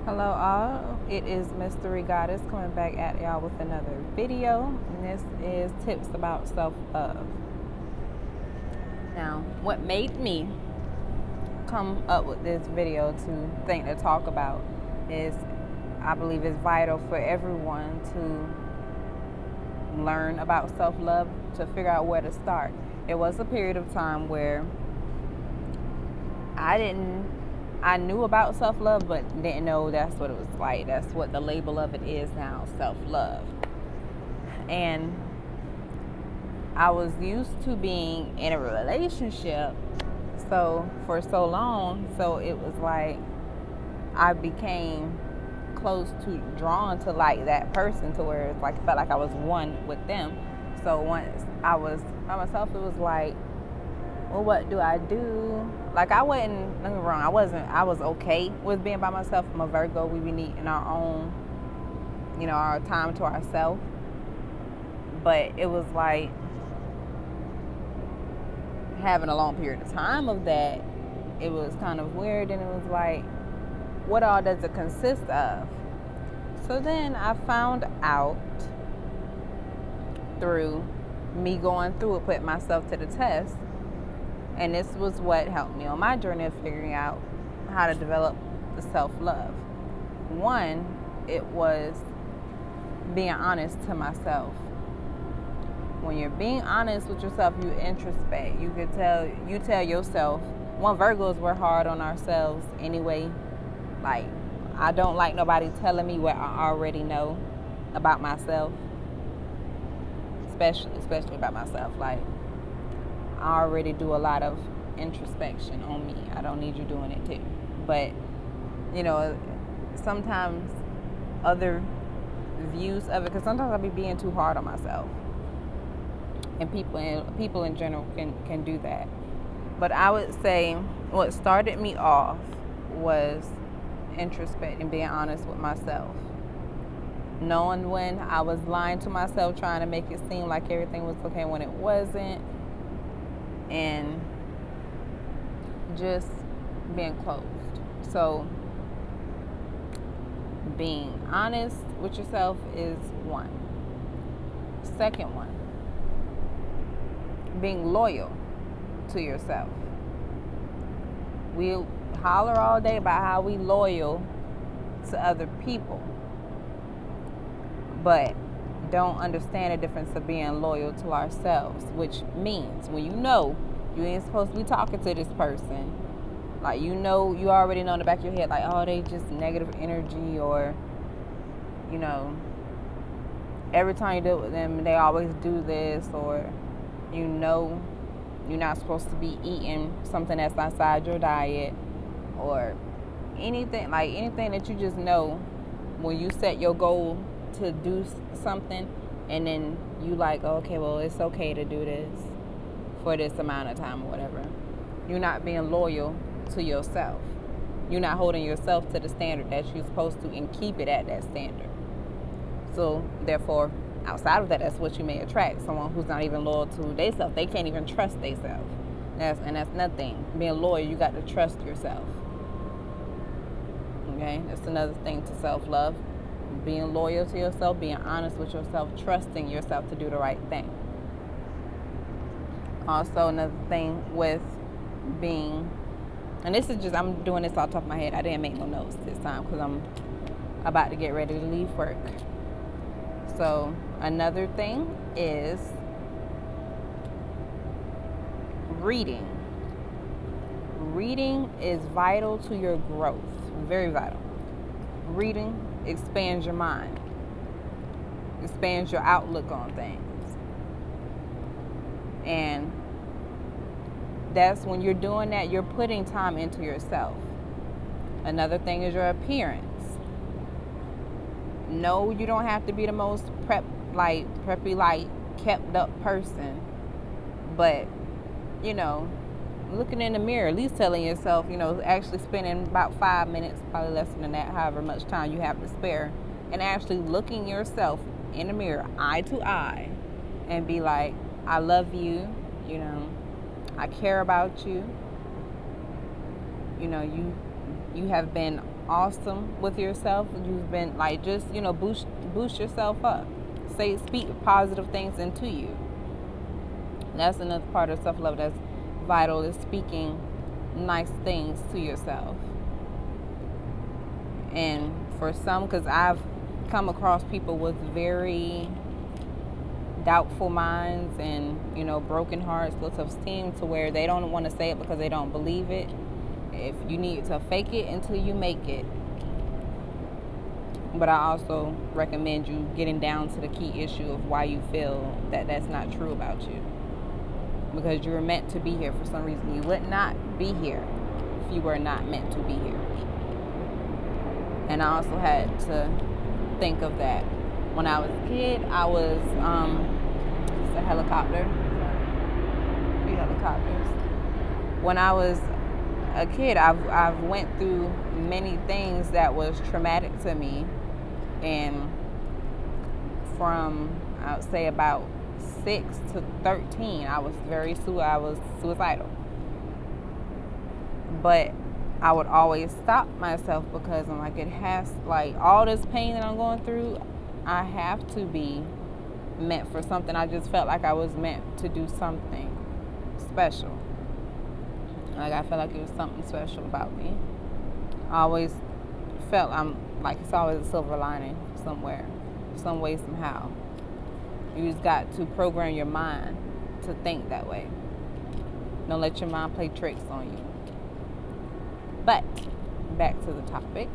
Hello all, it is Mystery Goddess coming back at y'all with another video, and this is tips about self-love. Now, what made me come up with this video to talk about is I believe it's vital for everyone to learn about self-love, to figure out where to start. It was a period of time where I knew about self-love, but didn't know that's what it was like. That's what the label of it is now, self-love. And I was used to being in a relationship for so long, so it was like I became close to drawn to like that person, to where it's like I felt like I was one with them. So once I was by myself, it was like, well, what do I do? Like, I wasn't, don't get me wrong, I was okay with being by myself. I'm a Virgo. We be needing our own, our time to ourselves. But it was like having a long period of time of that, it was kind of weird. And it was like, what all does it consist of? So then I found out through me going through it, putting myself to the test. And this was what helped me on my journey of figuring out how to develop the self-love. One, it was being honest to myself. When you're being honest with yourself, you introspect. You tell yourself, Virgos, we're hard on ourselves anyway. Like, I don't like nobody telling me what I already know about myself. Especially about myself. Like, I already do a lot of introspection on me. I don't need you doing it too. But, sometimes other views of it, because sometimes I be being too hard on myself. And people in general can do that. But I would say what started me off was introspecting, being honest with myself. Knowing when I was lying to myself, trying to make it seem like everything was okay when it wasn't. And just being closed. So being honest with yourself is one. Second one, being loyal to yourself. We holler all day about how we loyal to other people, but don't understand the difference of being loyal to ourselves, which means when you ain't supposed to be talking to this person, like, you already know in the back of your head, like, oh, they just negative energy, or every time you deal with them they always do this, or you're not supposed to be eating something that's outside your diet, or anything that you just know when you set your goal to do something, and then you like, oh, okay, well, it's okay to do this for this amount of time or whatever. You're not being loyal to yourself. You're not holding yourself to the standard that you're supposed to, and keep it at that standard. So therefore, outside of that, that's what you may attract, someone who's not even loyal to themselves. They can't even trust themselves. That's nothing. Being loyal, you got to trust yourself. Okay, that's another thing to self-love. Being loyal to yourself, being honest with yourself, trusting yourself to do the right thing. Also, another thing with being, and this is just, I'm doing this off the top of my head. I didn't make no notes this time because I'm about to get ready to leave work. So another thing is reading. Reading is vital to your growth. Very vital. Reading expands your mind, expands your outlook on things. And that's when you're doing that, you're putting time into yourself. Another thing is your appearance. No, you don't have to be the most preppy, kept up person. But, looking in the mirror, at least telling yourself, actually spending about 5 minutes, probably less than that, however much time you have to spare, and actually looking yourself in the mirror, eye to eye, and be like, I love you, I care about you, you you have been awesome with yourself. You've been like, just, boost yourself up. Speak positive things into you. That's another part of self-love that's vital, is speaking nice things to yourself. And for some, because I've come across people with very doubtful minds and, broken hearts, low self-esteem, to where they don't want to say it because they don't believe it. If you need to fake it until you make it. But I also recommend you getting down to the key issue of why you feel that that's not true about you. Because you were meant to be here for some reason. You would not be here if you were not meant to be here. And I also had to think of that. When I was a kid, I was, it's a helicopter. 3 helicopters. When I was a kid, I've went through many things that was traumatic to me. And from, I would say, about 6 to 13, I was suicidal. But I would always stop myself because I'm like, all this pain that I'm going through, I have to be meant for something. I just felt like I was meant to do something special. Like, I felt like it was something special about me. I always felt it's always a silver lining somewhere, some way, somehow. You just got to program your mind to think that way. Don't let your mind play tricks on you. But back to the topic.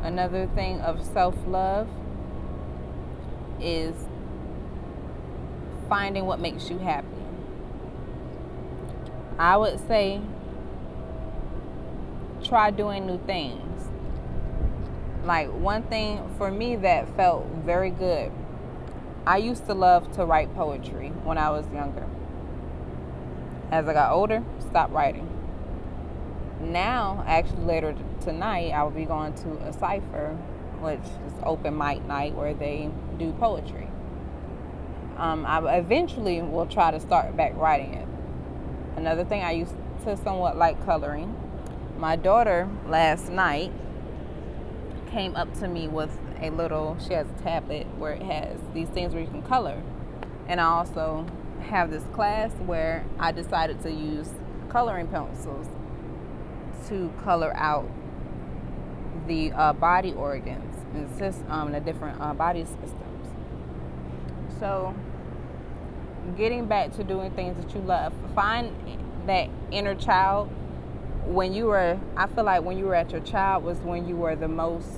Another thing of self-love is finding what makes you happy. I would say try doing new things. Like, one thing for me that felt very good, I used to love to write poetry when I was younger. As I got older, stopped writing. Now, actually later tonight, I will be going to a cipher, which is open mic night, where they do poetry. I eventually will try to start back writing it. Another thing, I used to somewhat like coloring. My daughter last night came up to me with she has a tablet where it has these things where you can color. And I also have this class where I decided to use coloring pencils to color out the body organs and the different body systems. So, getting back to doing things that you love. Find that inner child. I feel like when you were at your child was when you were the most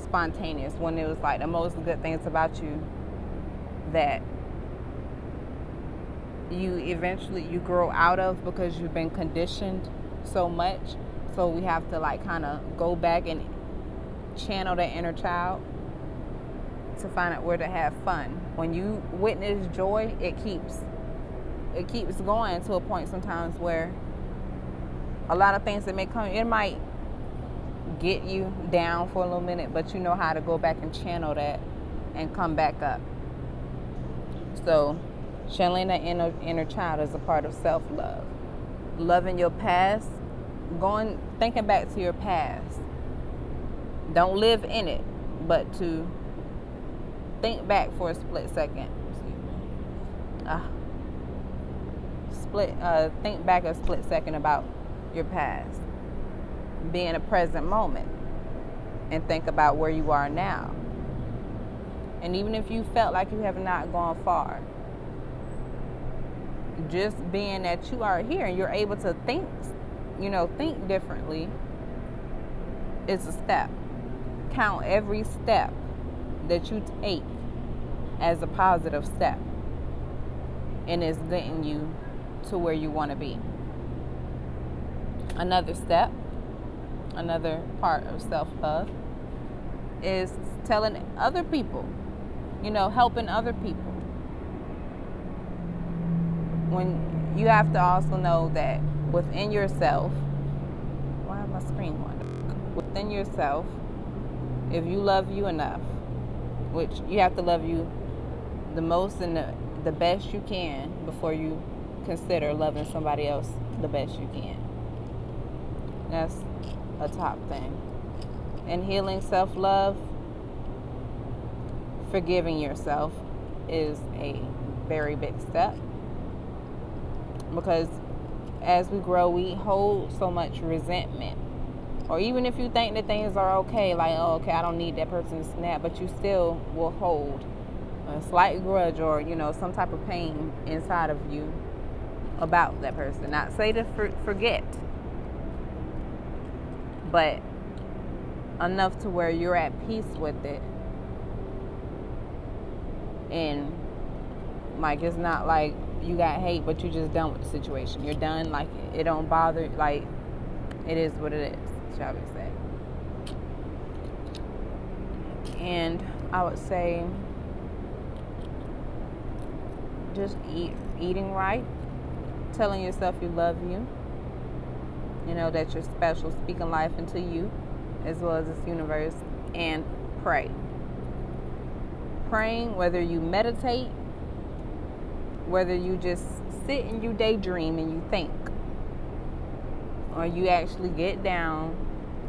spontaneous, when it was like the most good things about you that you grow out of, because you've been conditioned so much. So we have to kind of go back and channel that inner child to find out where to have fun. When you witness joy, it keeps going to a point sometimes where a lot of things that may come, it might get you down for a little minute, but you know how to go back and channel that and come back up. So channeling that inner child is a part of self-love. Loving your past, thinking back to your past. Don't live in it, but to think back for a split second. Think back a split second about your past. Be in a present moment and think about where you are now. And even if you felt like you have not gone far, just being that you are here and you're able to think differently is a step. Count every step that you take as a positive step, and it's getting you to where you want to be. Another part of self-love is telling other people, helping other people. When you have to also know that within yourself, why is my screen on? Within yourself, if you love you enough, which you have to love you the most and the best you can before you consider loving somebody else the best you can. That's a top thing. And healing self-love, forgiving yourself is a very big step, because as we grow, we hold so much resentment. Or even if you think that things are okay, like, oh, okay, I don't need that person to snap, but you still will hold a slight grudge or, some type of pain inside of you about that person. Not say to forget, but enough to where you're at peace with it. And like, it's not like you got hate, but you just done with the situation. You're done. Like, it don't bother. Like, it is what it is, shall we say. And I would say just eating right, telling yourself you love you, that you're special, speaking life into you as well as this universe, and pray. Praying, whether you meditate, whether you just sit and you daydream and you think, or you actually get down,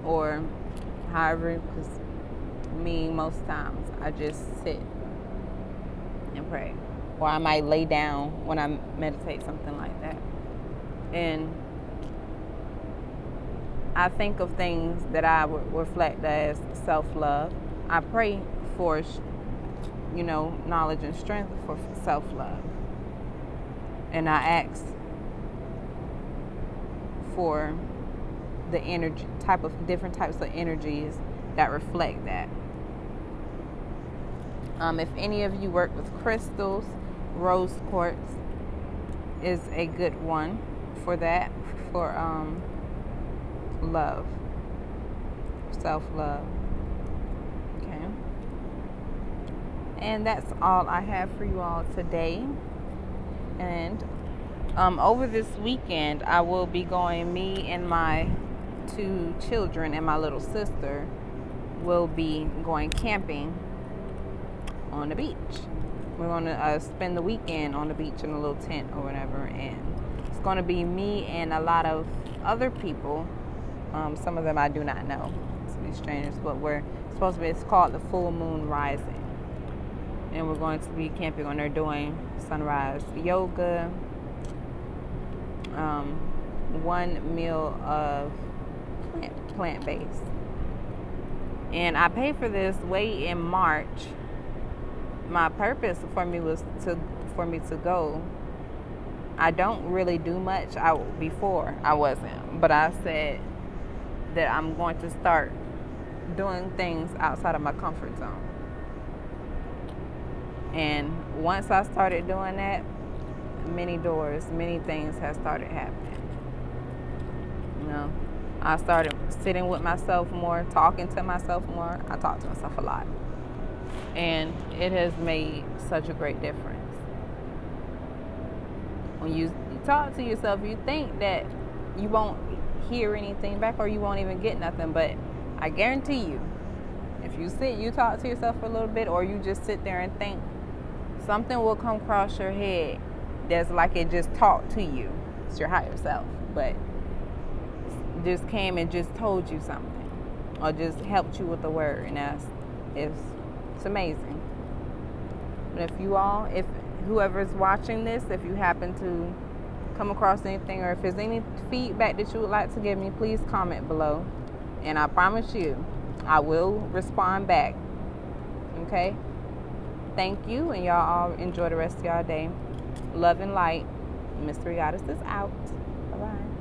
or however, because me, most times, I just sit and pray. Or I might lay down when I meditate, something like that. And I think of things that I would reflect as self-love. I pray for, knowledge and strength for self-love. And I ask for the energy, different types of energies that reflect that. If any of you work with crystals, rose quartz is a good one for that, for love, self-love. Okay. And that's all I have for you all today. And over this weekend, I will be going, me and my 2 children and my little sister will be going camping on the beach. We're going to spend the weekend on the beach in a little tent or whatever, and it's going to be me and a lot of other people. Some of them I do not know. It's be strangers, but we're supposed to be, it's called the Full Moon Rising. And we're going to be camping on there doing sunrise yoga, 1 meal of plant-based. And I paid for this way in March. My purpose for me was for me to go. I don't really do much. Before I wasn't, but I said that I'm going to start doing things outside of my comfort zone. And once I started doing that, many things have started happening. I started sitting with myself more, talking to myself more. I talk to myself a lot. And it has made such a great difference. When you talk to yourself, you think that you won't hear anything back or you won't even get nothing. But I guarantee you, if you talk to yourself for a little bit, or you just sit there and think, something will come across your head that's like it just talked to you. It's your higher self, but just came and just told you something, or just helped you with the word, and it's amazing. But if whoever's watching this, if you happen to come across anything, or if there's any feedback that you would like to give me, please comment below, and I promise you I will respond back. Okay? Thank you, and y'all all enjoy the rest of y'all day. Love and light. Mystery Goddess is out. Bye-bye.